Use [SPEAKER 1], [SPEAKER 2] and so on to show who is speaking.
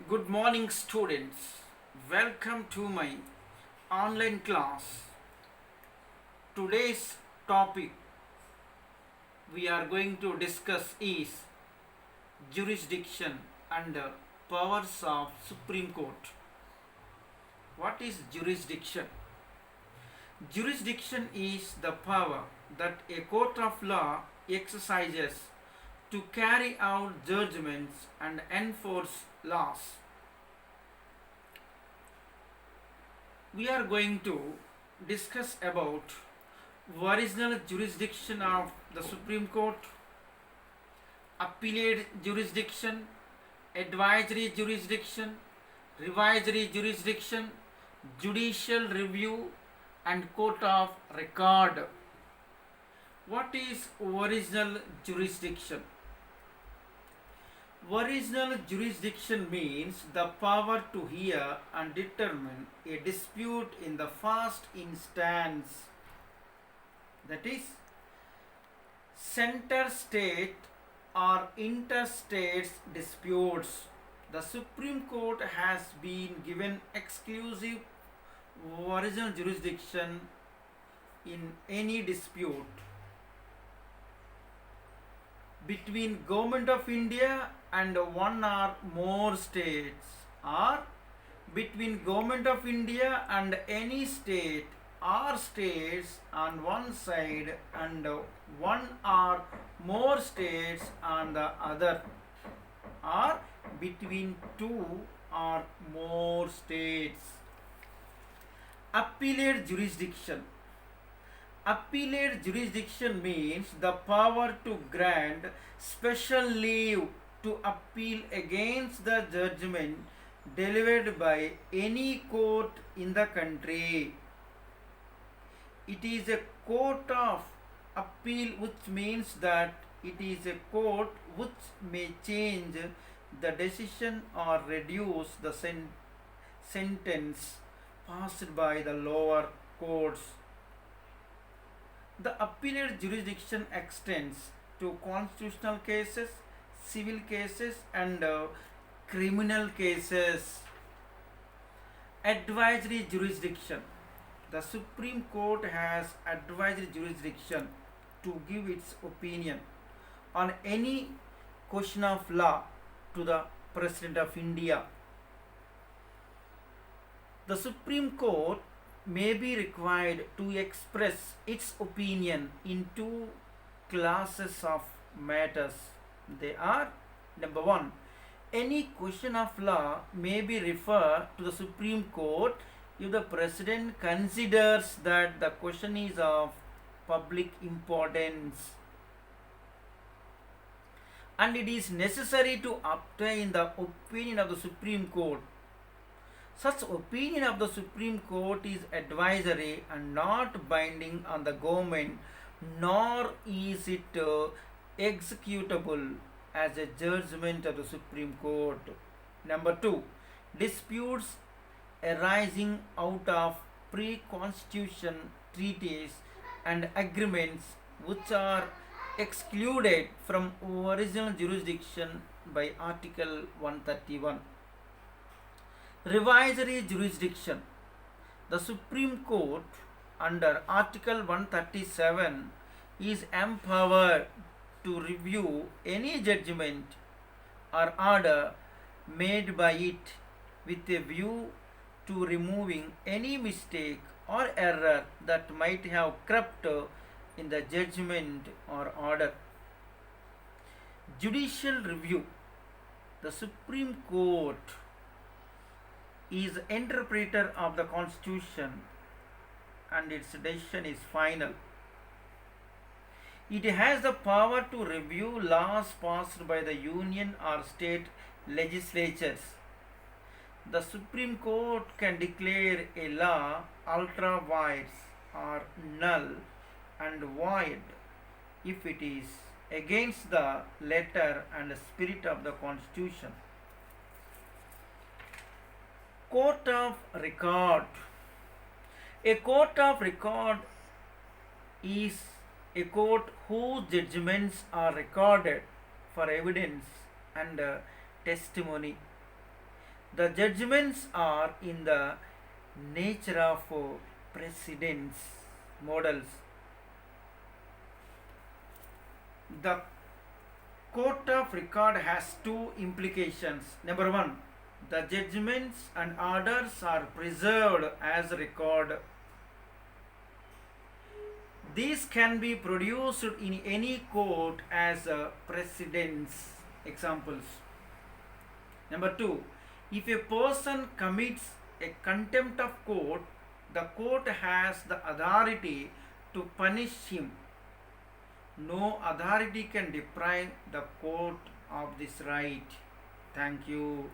[SPEAKER 1] Good morning, students. Welcome to my online class. Today's topic we are going to discuss is jurisdiction and powers of Supreme Court. What is jurisdiction? Jurisdiction is the power that a court of law exercises to carry out judgments and enforce laws. We are going to discuss about original jurisdiction of the Supreme Court, appellate jurisdiction, advisory jurisdiction, revisory jurisdiction, judicial review, and court of record. What is original jurisdiction? Original jurisdiction means the power to hear and determine a dispute in the first instance. That is, center state or interstate disputes. The Supreme Court has been given exclusive original jurisdiction in any dispute between Government of India and one or more states, or between Government of India and any state or states on one side and one or more states on the other, or between two or more states. Appellate jurisdiction. Appellate jurisdiction means the power to grant special leave to appeal against the judgment delivered by any court in the country. It is a court of appeal, which means that it is a court which may change the decision or reduce the sentence passed by the lower courts. The appellate jurisdiction extends to constitutional cases, civil cases, and criminal cases. Advisory jurisdiction. The Supreme Court has advisory jurisdiction to give its opinion on any question of law to the President of India. The Supreme Court may be required to express its opinion in two classes of matters. They are: number one, any question of law may be referred to the Supreme Court if the President considers that the question is of public importance and it is necessary to obtain the opinion of the Supreme Court. Such opinion of the Supreme Court is advisory and not binding on the government, nor is it executable as a judgment of the Supreme Court. Number two, disputes arising out of pre-constitution treaties and agreements which are excluded from original jurisdiction by Article 131. Revisory jurisdiction. The Supreme Court under Article 137 is empowered to review any judgment or order made by it with a view to removing any mistake or error that might have crept in the judgment or order. Judicial review. The Supreme Court is interpreter of the Constitution and its decision is final. It has the power to review laws passed by the union or state legislatures. The Supreme Court can declare a law ultra vires or null and void if it is against the letter and spirit of the Constitution. Court of record. A court of record is a court whose judgments are recorded for evidence and testimony. The judgments are in the nature of precedents, models. The court of record has two implications. Number one, the judgments and orders are preserved as record. These can be produced in any court as precedents. Examples. Number two, if a person commits a contempt of court, the court has the authority to punish him. No authority can deprive the court of this right. Thank you.